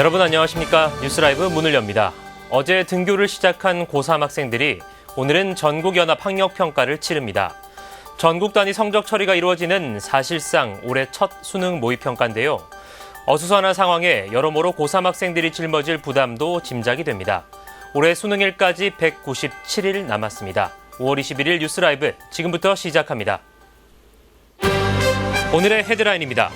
여러분 안녕하십니까? 뉴스라이브 문을 엽니다. 어제 등교를 시작한 고3 학생들이 오늘은 전국연합학력평가를 치릅니다. 전국 단위 성적 처리가 이루어지는 사실상 올해 첫 수능 모의평가인데요. 어수선한 상황에 여러모로 고3 학생들이 짊어질 부담도 짐작이 됩니다. 올해 수능일까지 197일 남았습니다. 5월 21일 뉴스라이브 지금부터 시작합니다. 오늘의 헤드라인입니다.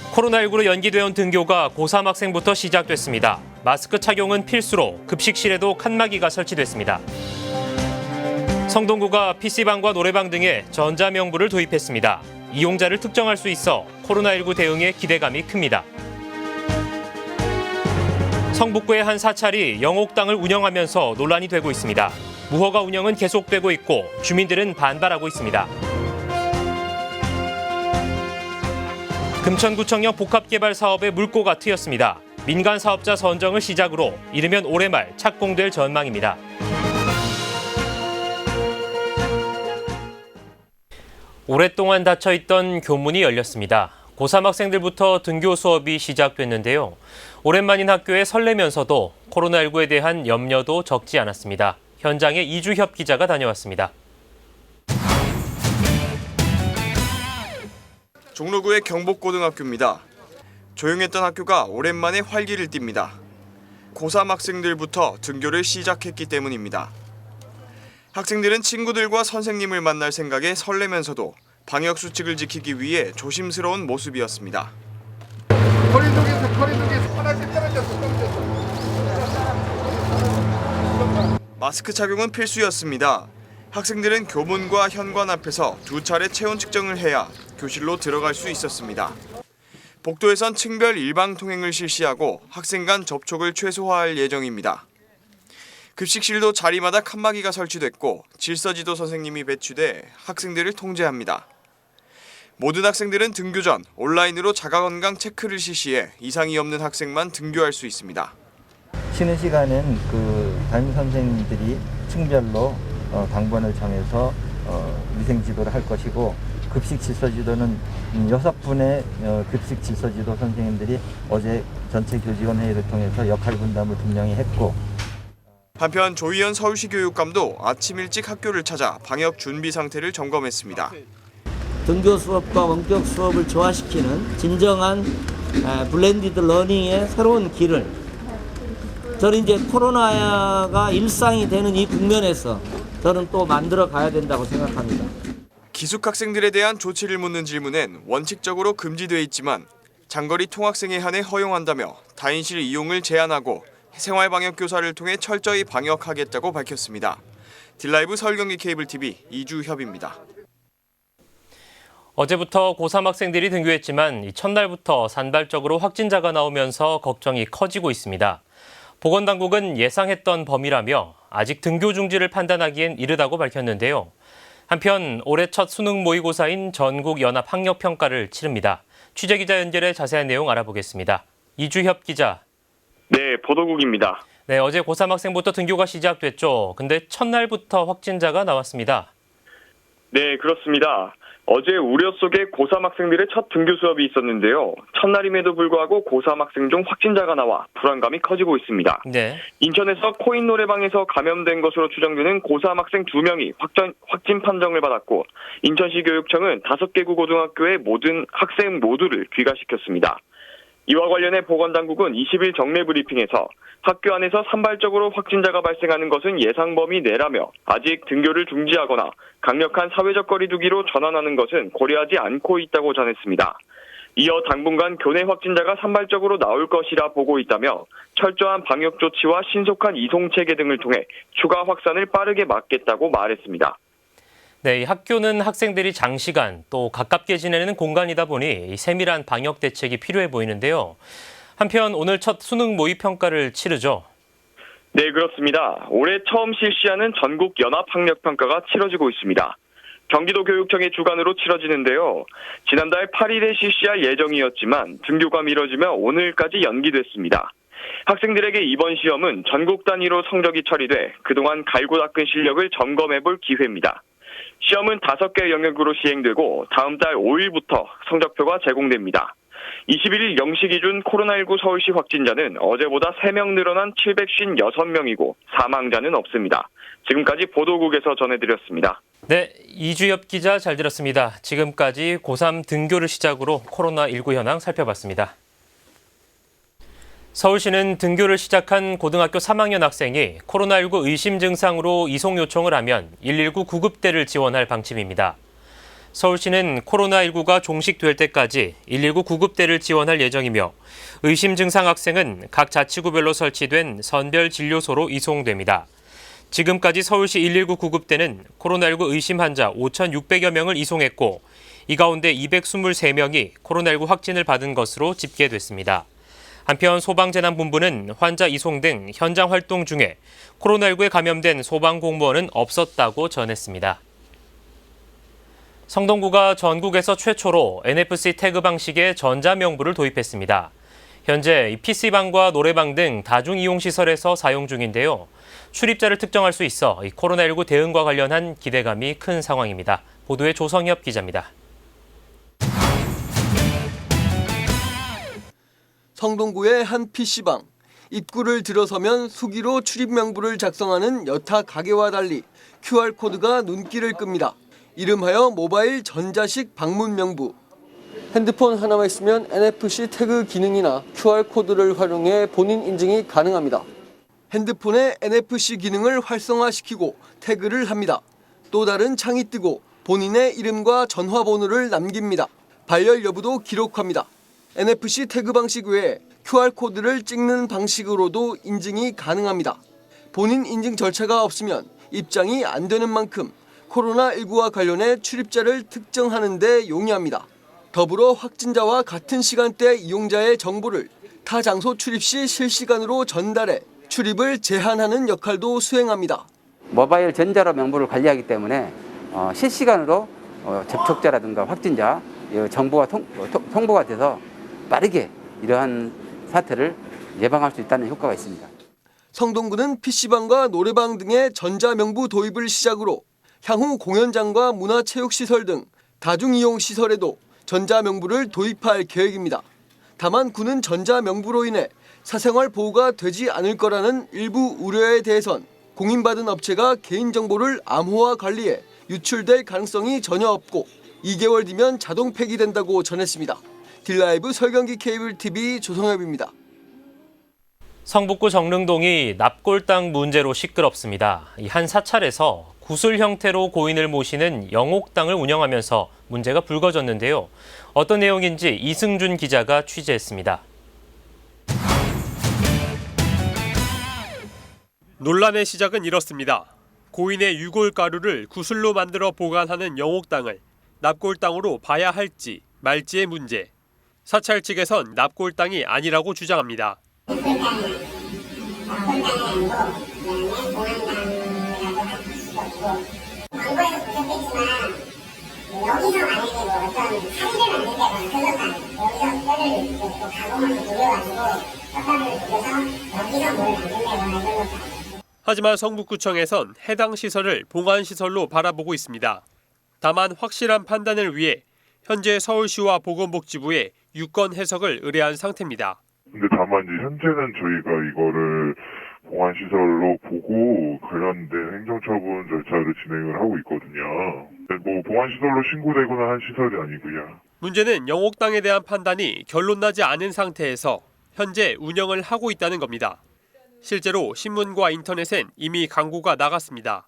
코로나19로 연기되어 온 등교가 고3 학생부터 시작됐습니다. 마스크 착용은 필수로 급식실에도 칸막이가 설치됐습니다. 성동구가 PC방과 노래방 등에 전자명부를 도입했습니다. 이용자를 특정할 수 있어 코로나19 대응에 기대감이 큽니다. 성북구의 한 사찰이 영옥당을 운영하면서 논란이 되고 있습니다. 무허가 운영은 계속되고 있고 주민들은 반발하고 있습니다. 금천구청역 복합개발 사업에 물꼬가 트였습니다. 민간 사업자 선정을 시작으로 이르면 올해 말 착공될 전망입니다. 오랫동안 닫혀있던 교문이 열렸습니다. 고3 학생들부터 등교 수업이 시작됐는데요. 오랜만인 학교에 설레면서도 코로나19에 대한 염려도 적지 않았습니다. 현장에 이주협 기자가 다녀왔습니다. 종로구의 경복고등학교입니다. 조용했던 학교가 오랜만에 활기를 띱니다. 고3 학생들부터 등교를 시작했기 때문입니다. 학생들은 친구들과 선생님을 만날 생각에 설레면서도 방역수칙을 지키기 위해 조심스러운 모습이었습니다. 거리두기에서 하나씩 떨어졌어. 마스크 착용은 필수였습니다. 학생들은 교문과 현관 앞에서 2차례 체온 측정을 해야 교실로 들어갈 수 있었습니다. 복도에선 층별 일방 통행을 실시하고 학생 간 접촉을 최소화할 예정입니다. 급식실도 자리마다 칸막이가 설치됐고 질서지도 선생님이 배치돼 학생들을 통제합니다. 모든 학생들은 등교 전 온라인으로 자가건강 체크를 실시해 이상이 없는 학생만 등교할 수 있습니다. 쉬는 시간은 담임 선생님들이 층별로 당번을 정해서 위생 지도를 할 것이고 급식 질서지도는 6분의 급식 질서지도 선생님들이 어제 전체 교직원 회의를 통해서 역할 분담을 분명히 했고 한편 조희연 서울시 교육감도 아침 일찍 학교를 찾아 방역 준비 상태를 점검했습니다. 등교 수업과 원격 수업을 조화시키는 진정한 블렌디드 러닝의 새로운 길을 저는 이제 코로나가 일상이 되는 이 국면에서 저는 또 만들어 가야 된다고 생각합니다. 기숙 학생들에 대한 조치를 묻는 질문엔 원칙적으로 금지돼 있지만 장거리 통학생에 한해 허용한다며 다인실 이용을 제한하고 생활방역교사를 통해 철저히 방역하겠다고 밝혔습니다. 딜라이브 서울경기 케이블TV 이주협입니다. 어제부터 고3 학생들이 등교했지만 첫날부터 산발적으로 확진자가 나오면서 걱정이 커지고 있습니다. 보건당국은 예상했던 범위라며 아직 등교 중지를 판단하기엔 이르다고 밝혔는데요. 한편 올해 첫 수능 모의고사인 전국연합학력평가를 치릅니다. 취재기자 연결해 자세한 내용 알아보겠습니다. 이주협 기자. 네, 보도국입니다. 네, 어제 고3 학생부터 등교가 시작됐죠. 근데 첫날부터 확진자가 나왔습니다. 네, 그렇습니다. 어제 우려 속에 고3 학생들의 첫 등교 수업이 있었는데요. 첫날임에도 불구하고 고3 학생 중 확진자가 나와 불안감이 커지고 있습니다. 네. 인천에서 코인 노래방에서 감염된 것으로 추정되는 고3 학생 2명이 확진 판정을 받았고 인천시 교육청은 5개 고등학교의 모든 학생 모두를 귀가시켰습니다. 이와 관련해 보건당국은 20일 정례 브리핑에서 학교 안에서 산발적으로 확진자가 발생하는 것은 예상 범위 내라며 아직 등교를 중지하거나 강력한 사회적 거리두기로 전환하는 것은 고려하지 않고 있다고 전했습니다. 이어 당분간 교내 확진자가 산발적으로 나올 것이라 보고 있다며 철저한 방역 조치와 신속한 이송 체계 등을 통해 추가 확산을 빠르게 막겠다고 말했습니다. 네, 이 학교는 학생들이 장시간 또 가깝게 지내는 공간이다 보니 세밀한 방역 대책이 필요해 보이는데요. 한편 오늘 첫 수능 모의평가를 치르죠. 네, 그렇습니다. 올해 처음 실시하는 전국연합학력평가가 치러지고 있습니다. 경기도교육청의 주관으로 치러지는데요. 지난달 8일에 실시할 예정이었지만 등교가 미뤄지며 오늘까지 연기됐습니다. 학생들에게 이번 시험은 전국 단위로 성적이 처리돼 그동안 갈고 닦은 실력을 점검해볼 기회입니다. 시험은 5개 영역으로 시행되고 다음 달 5일부터 성적표가 제공됩니다. 21일 0시 기준 코로나19 서울시 확진자는 어제보다 3명 늘어난 756명이고 사망자는 없습니다. 지금까지 보도국에서 전해드렸습니다. 네, 이주엽 기자 잘 들었습니다. 지금까지 고3 등교를 시작으로 코로나19 현황 살펴봤습니다. 서울시는 등교를 시작한 고등학교 3학년 학생이 코로나19 의심 증상으로 이송 요청을 하면 119 구급대를 지원할 방침입니다. 서울시는 코로나19가 종식될 때까지 119 구급대를 지원할 예정이며 의심 증상 학생은 각 자치구별로 설치된 선별 진료소로 이송됩니다. 지금까지 서울시 119 구급대는 코로나19 의심 환자 5,600여 명을 이송했고 이 가운데 223명이 코로나19 확진을 받은 것으로 집계됐습니다. 한편 소방재난본부는 환자 이송 등 현장 활동 중에 코로나19에 감염된 소방공무원은 없었다고 전했습니다. 성동구가 전국에서 최초로 NFC 태그 방식의 전자명부를 도입했습니다. 현재 PC방과 노래방 등 다중이용시설에서 사용 중인데요. 출입자를 특정할 수 있어 코로나19 대응과 관련한 기대감이 큰 상황입니다. 보도에 조성엽 기자입니다. 성동구의 한 PC방. 입구를 들어서면 수기로 출입명부를 작성하는 여타 가게와 달리 QR코드가 눈길을 끕니다. 이름하여 모바일 전자식 방문명부. 핸드폰 하나만 있으면 NFC 태그 기능이나 QR코드를 활용해 본인 인증이 가능합니다. 핸드폰에 NFC 기능을 활성화시키고 태그를 합니다. 또 다른 창이 뜨고 본인의 이름과 전화번호를 남깁니다. 발열 여부도 기록합니다. NFC 태그 방식 외에 QR코드를 찍는 방식으로도 인증이 가능합니다. 본인 인증 절차가 없으면 입장이 안 되는 만큼 코로나19와 관련해 출입자를 특정하는 데 용이합니다. 더불어 확진자와 같은 시간대 이용자의 정보를 타 장소 출입 시 실시간으로 전달해 출입을 제한하는 역할도 수행합니다. 모바일 전자로 명부를 관리하기 때문에 실시간으로 접촉자라든가 확진자 정보가 통보가 돼서 빠르게 이러한 사태를 예방할 수 있다는 효과가 있습니다. 성동구는 PC방과 노래방 등의 전자명부 도입을 시작으로 향후 공연장과 문화체육시설 등 다중이용시설에도 전자명부를 도입할 계획입니다. 다만 구는 전자명부로 인해 사생활 보호가 되지 않을 거라는 일부 우려에 대해선 공인받은 업체가 개인정보를 암호화 관리해 유출될 가능성이 전혀 없고 2개월 뒤면 자동 폐기된다고 전했습니다. 딜라이브 설경기 케이블TV 조성엽입니다. 성북구 정릉동이 납골당 문제로 시끄럽습니다. 한 사찰에서 구슬 형태로 고인을 모시는 영옥당을 운영하면서 문제가 불거졌는데요. 어떤 내용인지 이승준 기자가 취재했습니다. 논란의 시작은 이렇습니다. 고인의 유골가루를 구슬로 만들어 보관하는 영옥당을 납골당으로 봐야 할지 말지의 문제. 사찰 측에선 납골당이 아니라고 주장합니다. 하지만 성북구청에선 해당 시설을 봉안시설로 바라보고 있습니다. 다만 확실한 판단을 위해 현재 서울시와 보건복지부에 유권 해석을 의뢰한 상태입니다. 근데 다만 이제 현재는 저희가 이거를 봉안시설로 보고 관련된 행정처분 절차를 진행을 하고 있거든요. 뭐 봉안시설로 신고되거나 한 시설이 아니고요. 문제는 영옥당에 대한 판단이 결론나지 않은 상태에서 현재 운영을 하고 있다는 겁니다. 실제로 신문과 인터넷엔 이미 광고가 나갔습니다.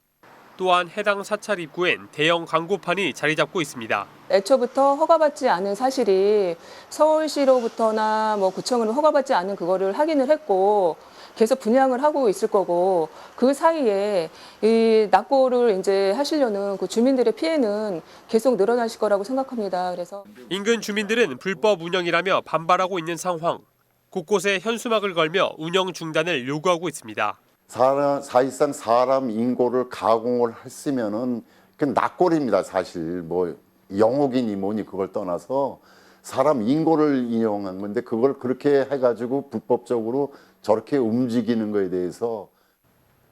또한 해당 사찰 입구엔 대형 광고판이 자리 잡고 있습니다. 애초부터 허가받지 않은 사실이 서울시로부터나 구청으로 허가받지 않은 그거를 확인을 했고 계속 분양을 하고 있을 거고 그 사이에 이 납골을 이제 하시려는 그 주민들의 피해는 계속 늘어나실 거라고 생각합니다. 그래서 인근 주민들은 불법 운영이라며 반발하고 있는 상황. 곳곳에 현수막을 걸며 운영 중단을 요구하고 있습니다. 사실상 사람 인고를 가공을 했으면은 그 납골입니다. 사실 뭐 영옥이니 뭐니 그걸 떠나서 사람 인고를 이용한 건데 그걸 그렇게 해가지고 불법적으로 저렇게 움직이는 거에 대해서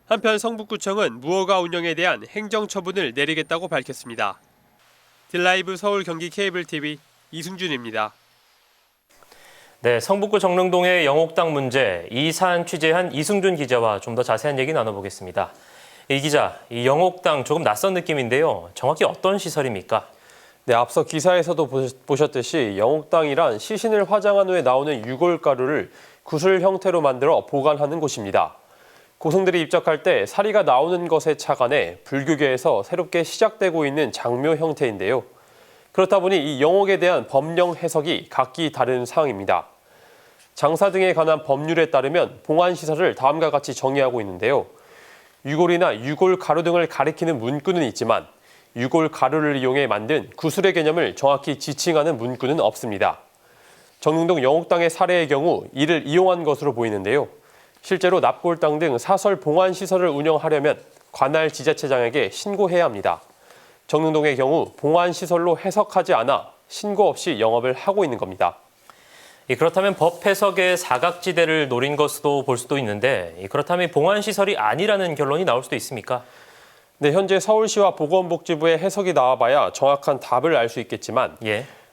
한편 성북구청은 무허가 운영에 대한 행정처분을 내리겠다고 밝혔습니다. 딜라이브 서울 경기 케이블TV 이승준입니다. 네, 성북구 정릉동의 영옥당 문제, 이 사안 취재한 이승준 기자와 좀 더 자세한 얘기 나눠보겠습니다. 이 기자, 이 영옥당 조금 낯선 느낌인데요. 정확히 어떤 시설입니까? 네, 앞서 기사에서도 보셨듯이 영옥당이란 시신을 화장한 후에 나오는 유골가루를 구슬 형태로 만들어 보관하는 곳입니다. 고승들이 입적할 때 사리가 나오는 것에 착안해 불교계에서 새롭게 시작되고 있는 장묘 형태인데요. 그렇다 보니 이 영옥에 대한 법령 해석이 각기 다른 사항입니다. 장사 등에 관한 법률에 따르면 봉안시설을 다음과 같이 정의하고 있는데요. 유골이나 유골 가루 등을 가리키는 문구는 있지만 유골 가루를 이용해 만든 구슬의 개념을 정확히 지칭하는 문구는 없습니다. 정릉동 영옥당의 사례의 경우 이를 이용한 것으로 보이는데요. 실제로 납골당 등 사설 봉안시설을 운영하려면 관할 지자체장에게 신고해야 합니다. 정릉동의 경우 봉안시설로 해석하지 않아 신고 없이 영업을 하고 있는 겁니다. 그렇다면 법 해석의 사각지대를 노린 것으로 볼 수도 있는데 그렇다면 봉안시설이 아니라는 결론이 나올 수도 있습니까? 네, 현재 서울시와 보건복지부의 해석이 나와봐야 정확한 답을 알 수 있겠지만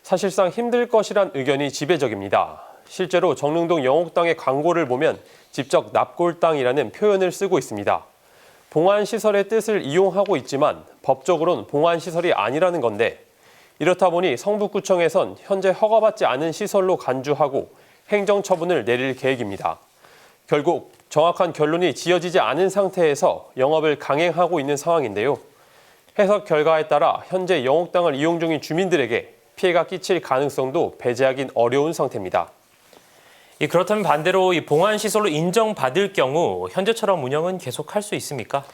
사실상 힘들 것이란 의견이 지배적입니다. 실제로 정릉동 영옥당의 광고를 보면 직접 납골당이라는 표현을 쓰고 있습니다. 봉안시설의 뜻을 이용하고 있지만 법적으로는 봉안시설이 아니라는 건데 이렇다 보니 성북구청에선 현재 허가받지 않은 시설로 간주하고 행정처분을 내릴 계획입니다. 결국 정확한 결론이 지어지지 않은 상태에서 영업을 강행하고 있는 상황인데요. 해석 결과에 따라 현재 영옥당을 이용 중인 주민들에게 피해가 끼칠 가능성도 배제하긴 어려운 상태입니다. 그렇다면 반대로 이 봉안시설로 인정받을 경우 현재처럼 운영은 계속할 수 있습니까?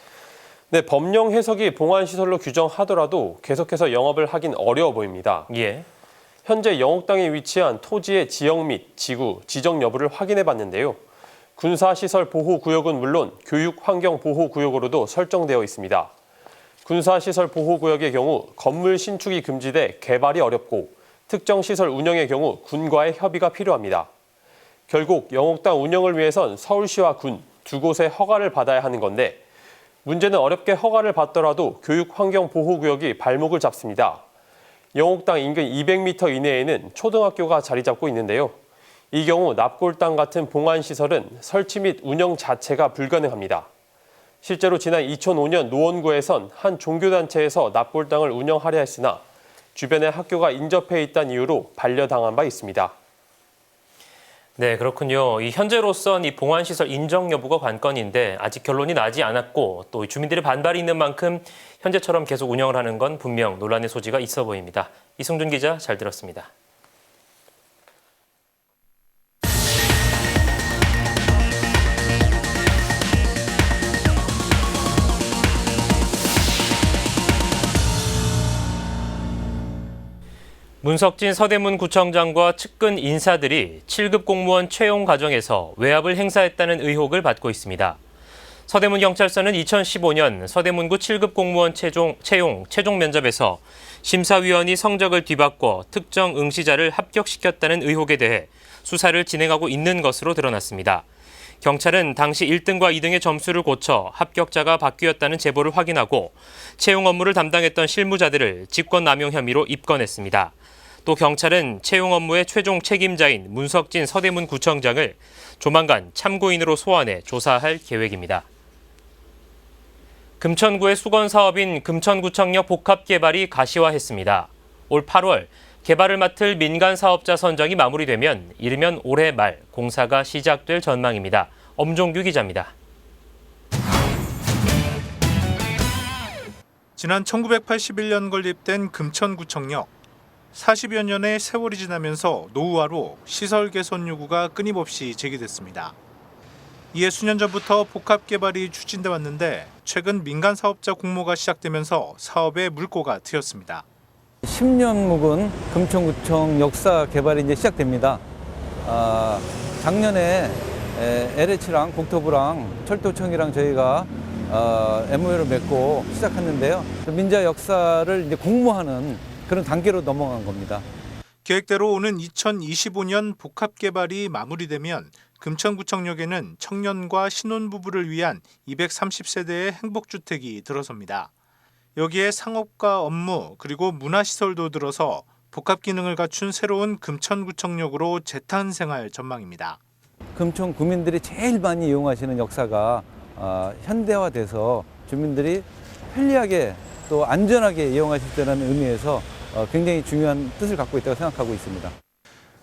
네, 법령 해석이 봉안시설로 규정하더라도 계속해서 영업을 하긴 어려워 보입니다. 현재 영옥당에 위치한 토지의 지역 및 지구, 지정 여부를 확인해 봤는데요. 군사시설 보호구역은 물론 교육환경보호구역으로도 설정되어 있습니다. 군사시설 보호구역의 경우 건물 신축이 금지돼 개발이 어렵고 특정 시설 운영의 경우 군과의 협의가 필요합니다. 결국 영옥당 운영을 위해선 서울시와 군 두 곳의 허가를 받아야 하는 건데 문제는 어렵게 허가를 받더라도 교육환경보호구역이 발목을 잡습니다. 영옥당 인근 200m 이내에는 초등학교가 자리 잡고 있는데요. 이 경우 납골당 같은 봉안시설은 설치 및 운영 자체가 불가능합니다. 실제로 지난 2005년 노원구에선 한 종교단체에서 납골당을 운영하려 했으나 주변에 학교가 인접해 있다는 이유로 반려당한 바 있습니다. 네, 그렇군요. 현재로선 이 봉안시설 인정 여부가 관건인데 아직 결론이 나지 않았고 또 주민들의 반발이 있는 만큼 현재처럼 계속 운영을 하는 건 분명 논란의 소지가 있어 보입니다. 이승준 기자 잘 들었습니다. 문석진 서대문 구청장과 측근 인사들이 7급 공무원 채용 과정에서 외압을 행사했다는 의혹을 받고 있습니다. 서대문경찰서는 2015년 서대문구 7급 공무원 최종 면접에서 심사위원이 성적을 뒤바꿔 특정 응시자를 합격시켰다는 의혹에 대해 수사를 진행하고 있는 것으로 드러났습니다. 경찰은 당시 1등과 2등의 점수를 고쳐 합격자가 바뀌었다는 제보를 확인하고 채용 업무를 담당했던 실무자들을 직권남용 혐의로 입건했습니다. 또 경찰은 채용 업무의 최종 책임자인 문석진 서대문 구청장을 조만간 참고인으로 소환해 조사할 계획입니다. 금천구의 수건사업인 금천구청역 복합개발이 가시화했습니다. 올 8월 개발을 맡을 민간사업자 선정이 마무리되면 이르면 올해 말 공사가 시작될 전망입니다. 엄종규 기자입니다. 지난 1981년 건립된 금천구청역. 40여 년의 세월이 지나면서 노후화로 시설 개선 요구가 끊임없이 제기됐습니다. 이에 수년 전부터 복합 개발이 추진돼 왔는데 최근 민간 사업자 공모가 시작되면서 사업에 물꼬가 트였습니다. 10년 묵은 금천구청 역사 개발이 이제 시작됩니다. 작년에 LH랑 국토부랑 철도청이랑 저희가 MOU를 맺고 시작했는데요. 민자 역사를 이제 공모하는 그런 단계로 넘어간 겁니다. 계획대로 오는 2025년 복합 개발이 마무리되면 금천구청역에는 청년과 신혼부부를 위한 230세대의 행복주택이 들어섭니다. 여기에 상업과 업무 그리고 문화시설도 들어서 복합 기능을 갖춘 새로운 금천구청역으로 재탄생할 전망입니다. 금천 구민들이 제일 많이 이용하시는 역사가 현대화돼서 주민들이 편리하게 또 안전하게 이용하실 때라는 의미에서 굉장히 중요한 뜻을 갖고 있다고 생각하고 있습니다.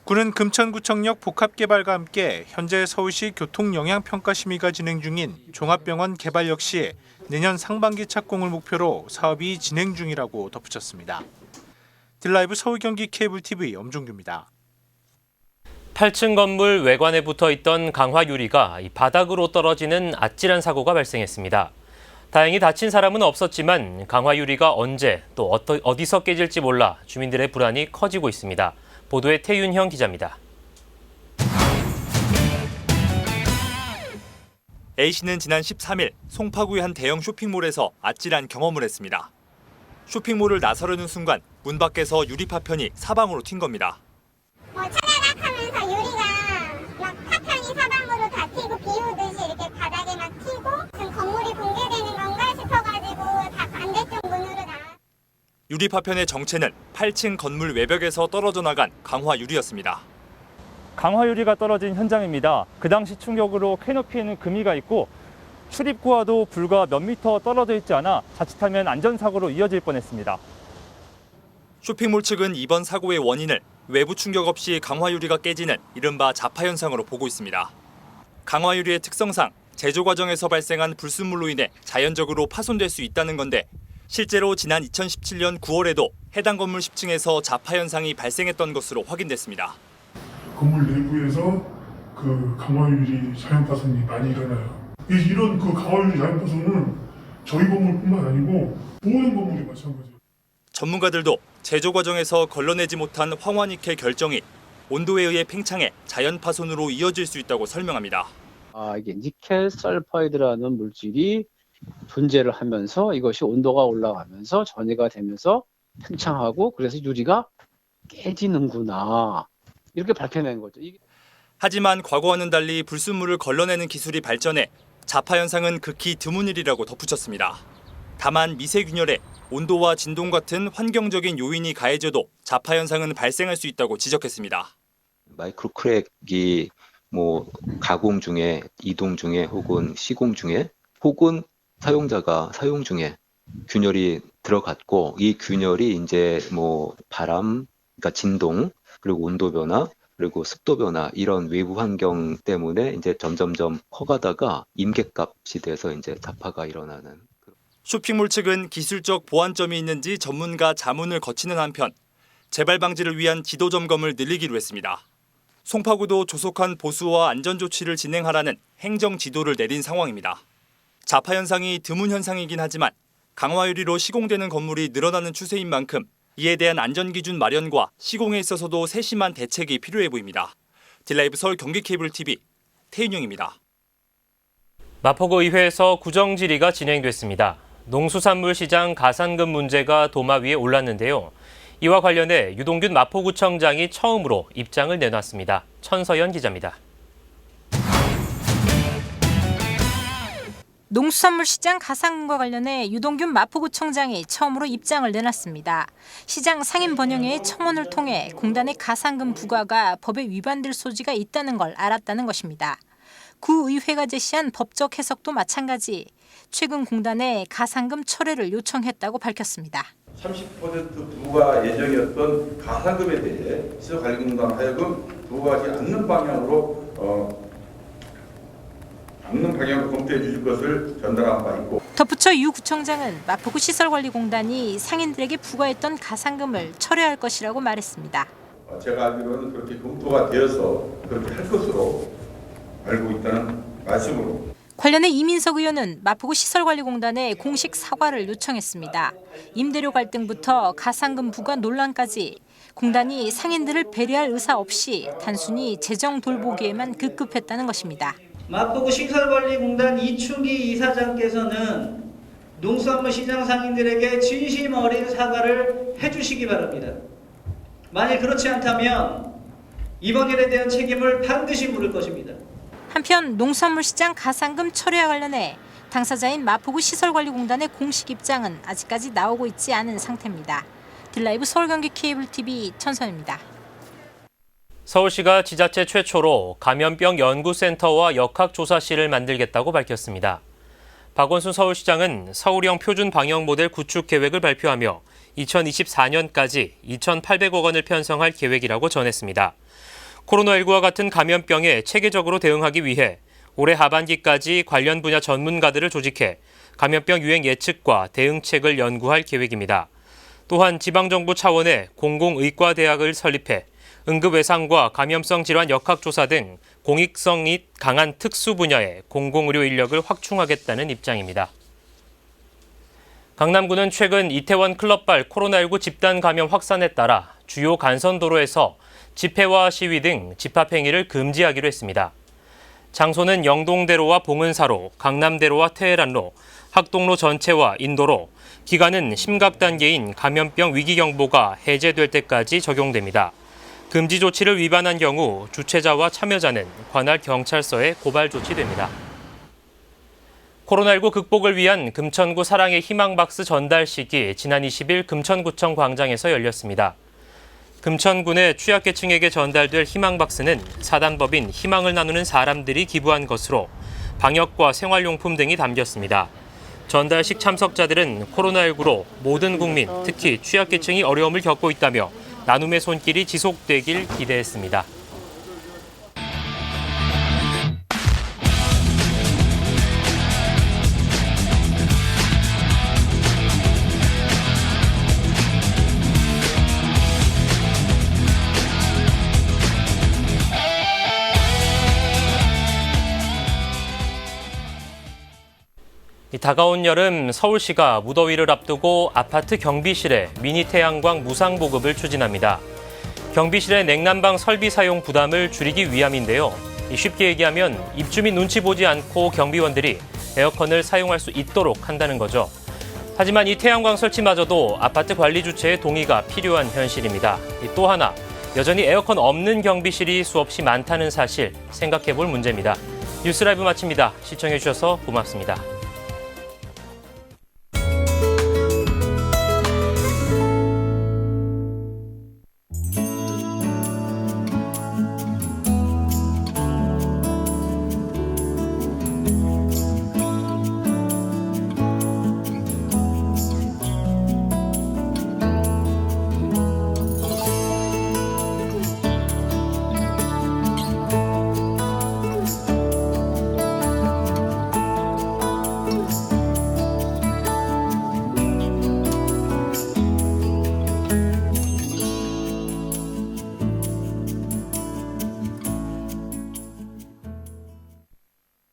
구는 금천구청역 복합개발과 함께 현재 서울시 교통영향평가심의가 진행 중인 종합병원 개발 역시 내년 상반기 착공을 목표로 사업이 진행 중이라고 덧붙였습니다. 딜라이브 서울 경기 케이블 TV 엄종규입니다. 8층 건물 외관에 붙어 있던 강화 유리가 바닥으로 떨어지는 아찔한 사고가 발생했습니다. 다행히 다친 사람은 없었지만 강화 유리가 언제 또 어디서 깨질지 몰라 주민들의 불안이 커지고 있습니다. 보도에 태윤형 기자입니다. A씨는 지난 13일 송파구의 한 대형 쇼핑몰에서 아찔한 경험을 했습니다. 쇼핑몰을 나서려는 순간 문 밖에서 유리 파편이 사방으로 튄 겁니다. 차라락 하면서 유리가 막 파편이 사방으로 다 튀고 비우듯이 이렇게 바닥에 막 튀고 지금 건물이 붕괴되는 건가 싶어가지고 다 반대쪽 문으로 나와. 유리 파편의 정체는 8층 건물 외벽에서 떨어져 나간 강화 유리였습니다. 강화 유리가 떨어진 현장입니다. 그 당시 충격으로 캐노피에는 금이가 있고 출입구와도 불과 몇 미터 떨어져 있지 않아 자칫하면 안전사고로 이어질 뻔했습니다. 쇼핑몰 측은 이번 사고의 원인을 외부 충격 없이 강화 유리가 깨지는 이른바 자파 현상으로 보고 있습니다. 강화 유리의 특성상 제조 과정에서 발생한 불순물로 인해 자연적으로 파손될 수 있다는 건데 실제로 지난 2017년 9월에도 해당 건물 10층에서 자파 현상이 발생했던 것으로 확인됐습니다. 건물 내부에서 그 강화유리 자연 파손이 많이 일어나요. 이런 그 강화유리 자연 파손은 저희 건물뿐만 아니고 모든 건물이 마찬가지예요. 전문가들도 제조 과정에서 걸러내지 못한 황화니켈 결정이 온도에 의해 팽창해 자연 파손으로 이어질 수 있다고 설명합니다. 이게 니켈 설파이드라는 물질이 존재를 하면서 이것이 온도가 올라가면서 전이가 되면서 팽창하고 그래서 유리가 깨지는구나. 이렇게 밝혀낸 거죠. 하지만 과거와는 달리 불순물을 걸러내는 기술이 발전해 자파 현상은 극히 드문 일이라고 덧붙였습니다. 다만 미세균열에 온도와 진동 같은 환경적인 요인이 가해져도 자파 현상은 발생할 수 있다고 지적했습니다. 마이크로 크랙이 가공 중에, 이동 중에 혹은 시공 중에 혹은 사용자가 사용 중에 균열이 들어갔고 이 균열이 이제 바람, 그러니까 진동, 그리고 온도 변화, 그리고 습도 변화 이런 외부 환경 때문에 이제 점점점 커가다가 임계값이 돼서 이제 자파가 일어나는. 쇼핑몰 측은 기술적 보완점이 있는지 전문가 자문을 거치는 한편 재발 방지를 위한 지도 점검을 늘리기로 했습니다. 송파구도 조속한 보수와 안전 조치를 진행하라는 행정 지도를 내린 상황입니다. 자파 현상이 드문 현상이긴 하지만 강화 유리로 시공되는 건물이 늘어나는 추세인 만큼 이에 대한 안전기준 마련과 시공에 있어서도 세심한 대책이 필요해 보입니다. 딜라이브 서울 경기 케이블 TV 태윤영입니다. 마포구 의회에서 구정질의가 진행됐습니다. 농수산물 시장 가산금 문제가 도마 위에 올랐는데요. 이와 관련해 유동균 마포구청장이 처음으로 입장을 내놨습니다. 천서연 기자입니다. 농수산물 시장 가산금과 관련해 유동균 마포구청장이 처음으로 입장을 내놨습니다. 시장 상임 번영회의 청원을 통해 공단의 가산금 부과가 법에 위반될 소지가 있다는 걸 알았다는 것입니다. 구의회가 제시한 법적 해석도 마찬가지. 최근 공단에 가산금 철회를 요청했다고 밝혔습니다. 30% 부과 예정이었던 가산금에 대해 시설관리공단 하여금 부과하지 않는 방향으로 검토해 주실 것을 전달한 바 있고. 덧붙여 유 구청장은 마포구 시설관리공단이 상인들에게 부과했던 가산금을 철회할 것이라고 말했습니다. 제가 알기로는 그렇게 검토가 되어서 그렇게 할 것으로 알고 있다는 말씀으로. 관련해 이민석 의원은 마포구 시설관리공단에 공식 사과를 요청했습니다. 임대료 갈등부터 가산금 부과 논란까지 공단이 상인들을 배려할 의사 없이 단순히 재정 돌보기에만 급급했다는 것입니다. 마포구 시설관리공단 이충기 이사장께서는 농수산물 시장 상인들에게 진심 어린 사과를 해주시기 바랍니다. 만일 그렇지 않다면 이번 일에 대한 책임을 반드시 물을 것입니다. 한편 농수산물 시장 가산금 철회와 관련해 당사자인 마포구 시설관리공단의 공식 입장은 아직까지 나오고 있지 않은 상태입니다. 빅라이브 서울경기 케이블TV 천선입니다. 서울시가 지자체 최초로 감염병 연구센터와 역학조사실을 만들겠다고 밝혔습니다. 박원순 서울시장은 서울형 표준 방역 모델 구축 계획을 발표하며 2024년까지 2,800억 원을 편성할 계획이라고 전했습니다. 코로나19와 같은 감염병에 체계적으로 대응하기 위해 올해 하반기까지 관련 분야 전문가들을 조직해 감염병 유행 예측과 대응책을 연구할 계획입니다. 또한 지방정부 차원의 공공의과대학을 설립해 응급외상과 감염성 질환 역학조사 등 공익성이 강한 특수 분야의 공공의료 인력을 확충하겠다는 입장입니다. 강남구는 최근 이태원 클럽발 코로나19 집단 감염 확산에 따라 주요 간선도로에서 집회와 시위 등 집합행위를 금지하기로 했습니다. 장소는 영동대로와 봉은사로, 강남대로와 테헤란로, 학동로 전체와 인도로, 기간은 심각 단계인 감염병 위기경보가 해제될 때까지 적용됩니다. 금지 조치를 위반한 경우 주최자와 참여자는 관할 경찰서에 고발 조치됩니다. 코로나19 극복을 위한 금천구 사랑의 희망박스 전달식이 지난 20일 금천구청 광장에서 열렸습니다. 금천군의 취약계층에게 전달될 희망박스는 사단법인 희망을 나누는 사람들이 기부한 것으로 방역과 생활용품 등이 담겼습니다. 전달식 참석자들은 코로나19로 모든 국민, 특히 취약계층이 어려움을 겪고 있다며 나눔의 손길이 지속되길 기대했습니다. 다가온 여름 서울시가 무더위를 앞두고 아파트 경비실에 미니 태양광 무상 보급을 추진합니다. 경비실의 냉난방 설비 사용 부담을 줄이기 위함인데요. 쉽게 얘기하면 입주민 눈치 보지 않고 경비원들이 에어컨을 사용할 수 있도록 한다는 거죠. 하지만 이 태양광 설치마저도 아파트 관리 주체의 동의가 필요한 현실입니다. 또 하나, 여전히 에어컨 없는 경비실이 수없이 많다는 사실 생각해 볼 문제입니다. 뉴스라이브 마칩니다. 시청해 주셔서 고맙습니다.